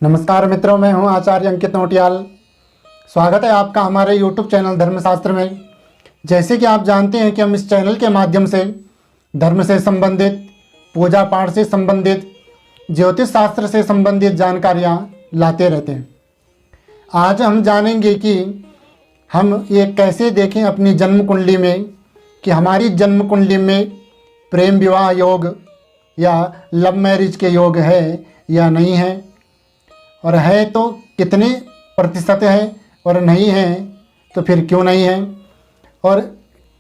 नमस्कार मित्रों, मैं हूं आचार्य अंकित नोटियाल। स्वागत है आपका हमारे YouTube चैनल धर्मशास्त्र में। जैसे कि आप जानते हैं कि हम इस चैनल के माध्यम से धर्म से संबंधित, पूजा पाठ से संबंधित, ज्योतिष शास्त्र से संबंधित जानकारियां लाते रहते हैं। आज हम जानेंगे कि हम ये कैसे देखें अपनी जन्म कुंडली में कि हमारी जन्म कुंडली में प्रेम विवाह योग या लव मैरिज के योग है या नहीं है, और है तो कितने प्रतिशत है, और नहीं है तो फिर क्यों नहीं है, और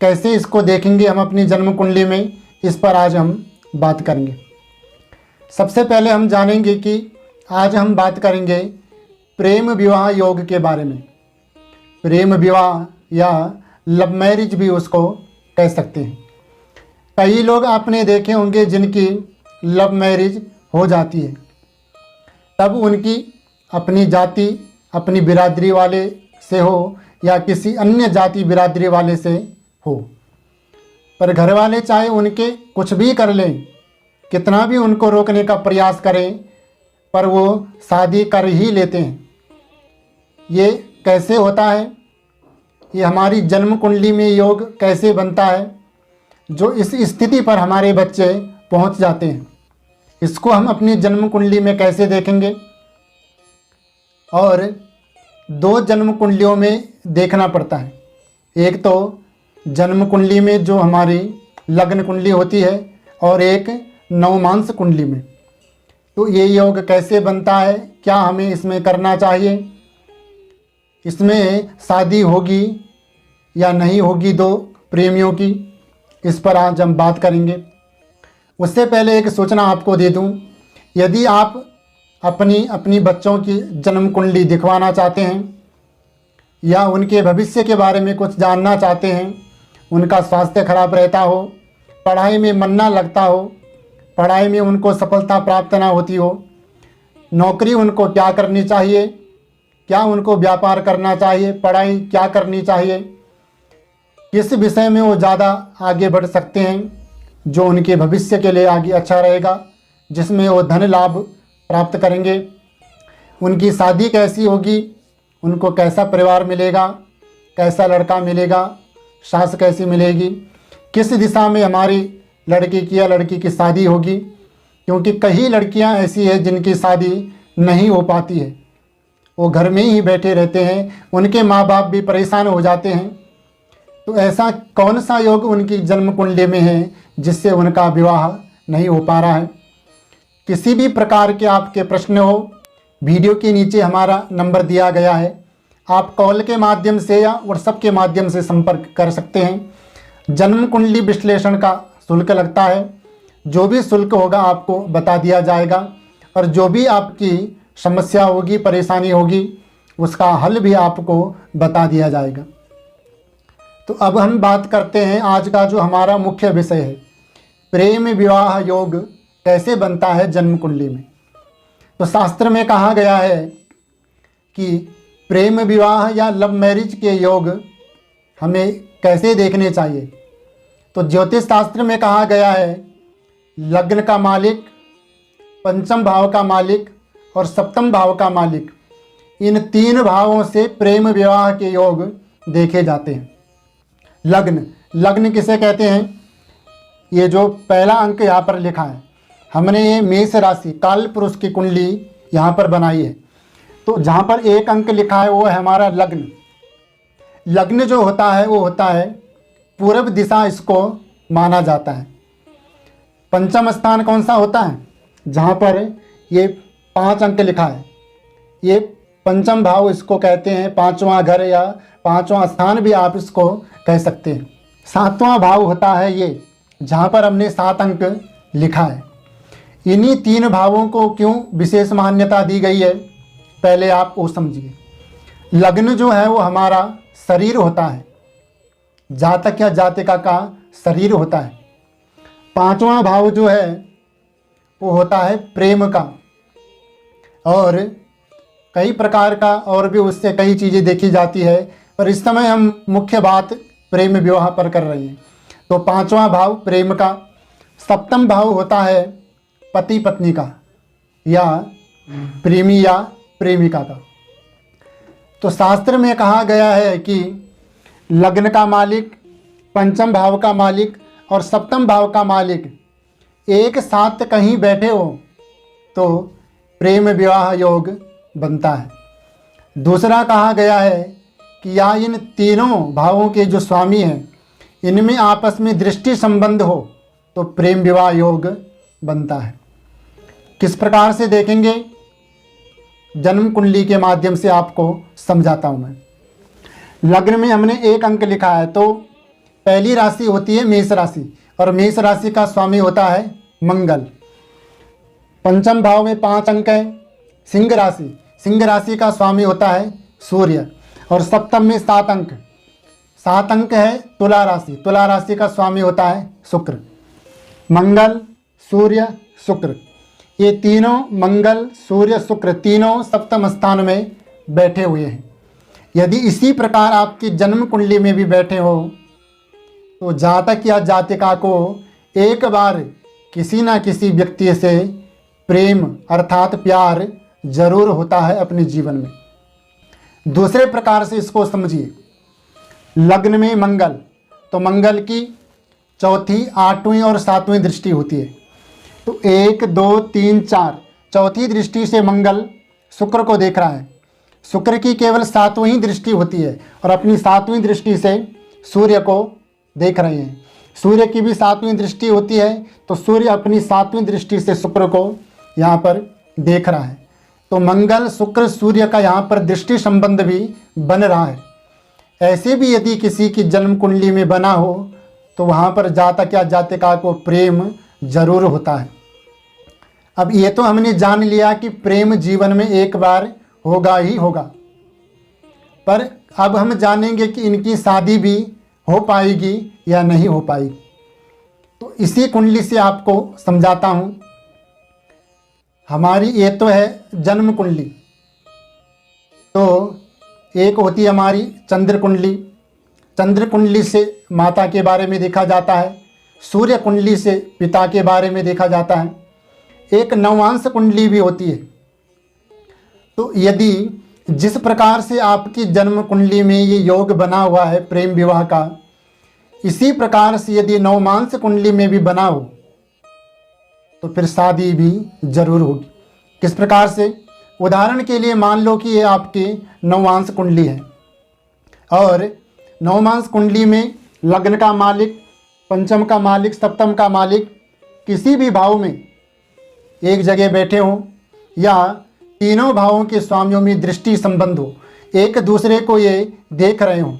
कैसे इसको देखेंगे हम अपनी जन्म कुंडली में, इस पर आज हम बात करेंगे। सबसे पहले हम जानेंगे कि आज हम बात करेंगे प्रेम विवाह योग के बारे में। प्रेम विवाह या लव मैरिज भी उसको कह सकते हैं। कई लोग आपने देखे होंगे जिनकी लव मैरिज हो जाती है, तब उनकी अपनी जाति, अपनी बिरादरी वाले से हो या किसी अन्य जाति बिरादरी वाले से हो, पर घर वाले चाहे उनके कुछ भी कर लें, कितना भी उनको रोकने का प्रयास करें, पर वो शादी कर ही लेते हैं। ये कैसे होता है? ये हमारी जन्म कुंडली में योग कैसे बनता है जो इस स्थिति पर हमारे बच्चे पहुंच जाते हैं? इसको हम अपनी जन्म कुंडली में कैसे देखेंगे? और दो जन्म कुंडलियों में देखना पड़ता है। एक तो जन्म कुंडली में जो हमारी लग्न कुंडली होती है, और एक नवमांस कुंडली में। तो ये योग कैसे बनता है, क्या हमें इसमें करना चाहिए, इसमें शादी होगी या नहीं होगी दो प्रेमियों की, इस पर आज हम बात करेंगे। उससे पहले एक सूचना आपको दे दूं, यदि आप अपनी बच्चों की जन्म कुंडली दिखवाना चाहते हैं या उनके भविष्य के बारे में कुछ जानना चाहते हैं, उनका स्वास्थ्य खराब रहता हो, पढ़ाई में मन ना लगता हो, पढ़ाई में उनको सफलता प्राप्त ना होती हो, नौकरी उनको क्या करनी चाहिए, क्या उनको व्यापार करना चाहिए, पढ़ाई क्या करनी चाहिए, किस विषय में वो ज़्यादा आगे बढ़ सकते हैं जो उनके भविष्य के लिए आगे अच्छा रहेगा, जिसमें वो धन लाभ प्राप्त करेंगे, उनकी शादी कैसी होगी, उनको कैसा परिवार मिलेगा, कैसा लड़का मिलेगा, सास कैसी मिलेगी, किस दिशा में हमारी लड़के की या लड़की की शादी होगी, क्योंकि कई लड़कियां ऐसी हैं जिनकी शादी नहीं हो पाती है, वो घर में ही बैठे रहते हैं, उनके माँ बाप भी परेशान हो जाते हैं। तो ऐसा कौन सा योग उनकी जन्म कुंडली में है जिससे उनका विवाह नहीं हो पा रहा है? किसी भी प्रकार के आपके प्रश्न हो, वीडियो के नीचे हमारा नंबर दिया गया है, आप कॉल के माध्यम से या व्हाट्सएप के माध्यम से संपर्क कर सकते हैं। जन्म कुंडली विश्लेषण का शुल्क लगता है, जो भी शुल्क होगा आपको बता दिया जाएगा, और जो भी आपकी समस्या होगी, परेशानी होगी, उसका हल भी आपको बता दिया जाएगा। तो अब हम बात करते हैं आज का जो हमारा मुख्य विषय है, प्रेम विवाह योग कैसे बनता है जन्म कुंडली में। तो शास्त्र में कहा गया है कि प्रेम विवाह या लव मैरिज के योग हमें कैसे देखने चाहिए। तो ज्योतिष शास्त्र में कहा गया है लग्न का मालिक, पंचम भाव का मालिक और सप्तम भाव का मालिक, इन तीन भावों से प्रेम विवाह के योग देखे जाते हैं। लग्न किसे कहते हैं? ये जो पहला अंक यहाँ पर लिखा है, हमने ये मेष राशि काल पुरुष की कुंडली यहाँ पर बनाई है, तो जहाँ पर एक अंक लिखा है वो है हमारा लग्न। लग्न जो होता है वो होता है पूर्व दिशा, इसको माना जाता है। पंचम स्थान कौन सा होता है? जहाँ पर ये 5 अंक लिखा है, ये पंचम भाव इसको कहते हैं, पांचवा घर या पांचवा स्थान भी आप इसको कह सकते हैं। सातवां भाव होता है ये, जहाँ पर हमने 7 अंक लिखा है। इन्हीं तीन भावों को क्यों विशेष मान्यता दी गई है, पहले आप वो समझिए। लग्न जो है वो हमारा शरीर होता है, जातक या जातिका का शरीर होता है। पांचवा भाव जो है वो होता है प्रेम का, और कई प्रकार का और भी उससे कई चीज़ें देखी जाती है, पर इस समय हम मुख्य बात प्रेम विवाह पर कर रहे हैं। तो पांचवा भाव प्रेम का। सप्तम भाव होता है पति पत्नी का या प्रेमी या प्रेमिका का। तो शास्त्र में कहा गया है कि लग्न का मालिक, पंचम भाव का मालिक और सप्तम भाव का मालिक एक साथ कहीं बैठे हो तो प्रेम विवाह योग बनता है। दूसरा कहा गया है कि या इन तीनों भावों के जो स्वामी हैं इनमें आपस में दृष्टि संबंध हो तो प्रेम विवाह योग बनता है। किस प्रकार से देखेंगे, जन्म कुंडली के माध्यम से आपको समझाता हूँ मैं। लग्न में हमने 1 अंक लिखा है तो पहली राशि होती है मेष राशि और मेष राशि का स्वामी होता है मंगल। पंचम भाव में 5 अंक है सिंह राशि, सिंह राशि का स्वामी होता है सूर्य। और सप्तम में 7 अंक, 7 अंक है तुला राशि, तुला राशि का स्वामी होता है शुक्र। मंगल, सूर्य, शुक्र, ये तीनों मंगल, सूर्य, शुक्र तीनों सप्तम स्थान में बैठे हुए हैं। यदि इसी प्रकार आपकी जन्म कुंडली में भी बैठे हो तो जातक या जातिका को एक बार किसी ना किसी व्यक्ति से प्रेम अर्थात प्यार जरूर होता है अपने जीवन में। दूसरे प्रकार से इसको समझिए, लग्न में मंगल, तो मंगल की चौथी, 8वीं और 7वीं दृष्टि होती है। तो 1 2 3 4 चौथी दृष्टि से मंगल शुक्र को देख रहा है। शुक्र की केवल 7वीं दृष्टि होती है और अपनी 7वीं दृष्टि से सूर्य को देख रहे हैं। सूर्य की भी 7वीं दृष्टि होती है तो सूर्य अपनी 7वीं दृष्टि से शुक्र को यहाँ पर देख रहा है। तो मंगल शुक्र सूर्य का यहाँ पर दृष्टि संबंध भी बन रहा है। ऐसे भी यदि किसी की जन्म कुंडली में बना हो तो वहाँ पर जातक या जातिका को प्रेम जरूर होता है। अब ये तो हमने जान लिया कि प्रेम जीवन में एक बार होगा ही होगा, पर अब हम जानेंगे कि इनकी शादी भी हो पाएगी या नहीं हो पाएगी। तो इसी कुंडली से आपको समझाता हूँ। हमारी ये तो है जन्म कुंडली, तो एक होती है हमारी चंद्र कुंडली। चंद्र कुंडली से माता के बारे में देखा जाता है, सूर्य कुंडली से पिता के बारे में देखा जाता है, एक नवांश कुंडली भी होती है। तो यदि जिस प्रकार से आपकी जन्म कुंडली में ये योग बना हुआ है प्रेम विवाह का, इसी प्रकार से यदि नवमांश कुंडली में भी बना हो तो फिर शादी भी जरूर होगी। किस प्रकार से, उदाहरण के लिए मान लो कि ये आपकी नवमांश कुंडली है और नवमांश कुंडली में लग्न का मालिक, पंचम का मालिक, सप्तम का मालिक किसी भी भाव में एक जगह बैठे हों या तीनों भावों के स्वामियों में दृष्टि संबंध हो, एक दूसरे को ये देख रहे हों,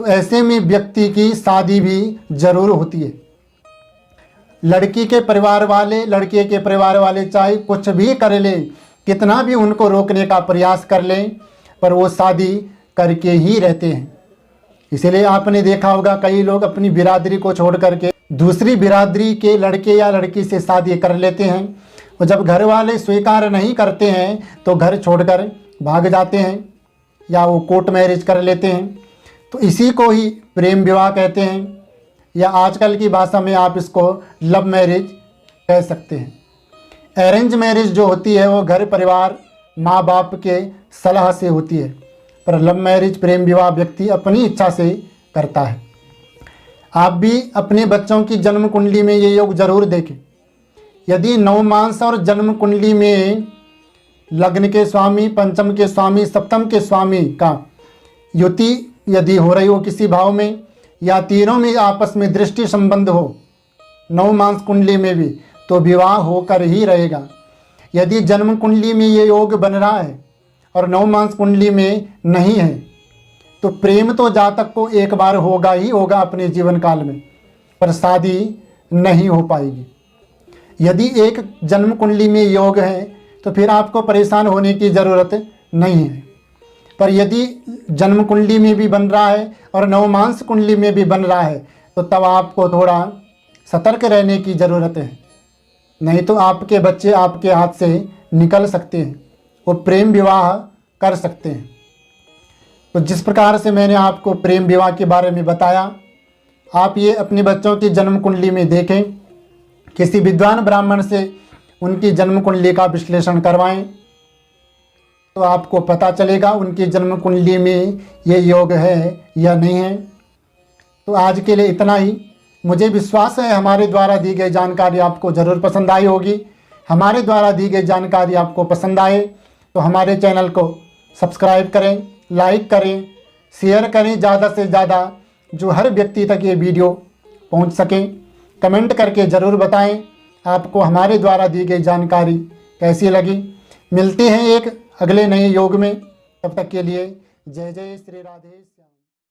तो ऐसे में व्यक्ति की शादी भी जरूर होती है। लड़की के परिवार वाले, लड़के के परिवार वाले चाहे कुछ भी कर ले, कितना भी उनको रोकने का प्रयास कर लें, पर वो शादी करके ही रहते हैं। इसलिए आपने देखा होगा कई लोग अपनी बिरादरी को छोड़ करके दूसरी बिरादरी के लड़के या लड़की से शादी कर लेते हैं और जब घर वाले स्वीकार नहीं करते हैं तो घर छोड़कर भाग जाते हैं या वो कोर्ट मैरिज कर लेते हैं। तो इसी को ही प्रेम विवाह कहते हैं या आजकल की भाषा में आप इसको लव मैरिज कह सकते हैं। अरेंज मैरिज जो होती है वो घर परिवार माँ बाप के सलाह से होती है, पर लव मैरिज प्रेम विवाह व्यक्ति अपनी इच्छा से करता है। आप भी अपने बच्चों की जन्म कुंडली में ये योग जरूर देखें। यदि नवमांश और जन्म कुंडली में लग्न के स्वामी, पंचम के स्वामी, सप्तम के स्वामी का युति यदि हो रही हो किसी भाव में या तीनों में आपस में दृष्टि संबंध हो नवमांश कुंडली में भी, तो विवाह होकर ही रहेगा। यदि जन्म कुंडली में ये योग बन रहा है और नवमांश कुंडली में नहीं है तो प्रेम तो जातक को एक बार होगा ही होगा अपने जीवन काल में, पर शादी नहीं हो पाएगी। यदि एक जन्म कुंडली में योग है तो फिर आपको परेशान होने की ज़रूरत नहीं है, पर यदि जन्म कुंडली में भी बन रहा है और नवमांश कुंडली में भी बन रहा है तो तब आपको थोड़ा सतर्क रहने की ज़रूरत है, नहीं तो आपके बच्चे आपके हाथ से निकल सकते हैं, वो प्रेम विवाह कर सकते हैं। तो जिस प्रकार से मैंने आपको प्रेम विवाह के बारे में बताया, आप ये अपने बच्चों की जन्म कुंडली में देखें, किसी विद्वान ब्राह्मण से उनकी जन्म कुंडली का विश्लेषण करवाएं, तो आपको पता चलेगा उनकी जन्म कुंडली में ये योग है या नहीं है। तो आज के लिए इतना ही। मुझे विश्वास है हमारे द्वारा दी गई जानकारी आपको ज़रूर पसंद आई होगी। हमारे द्वारा दी गई जानकारी आपको पसंद आए तो हमारे चैनल को सब्सक्राइब करें, लाइक करें, शेयर करें ज़्यादा से ज़्यादा, जो हर व्यक्ति तक ये वीडियो पहुंच सके। कमेंट करके ज़रूर बताएं आपको हमारे द्वारा दी गई जानकारी कैसी लगी। मिलते हैं एक अगले नए योग में, तब तक के लिए जय जय श्री राधे।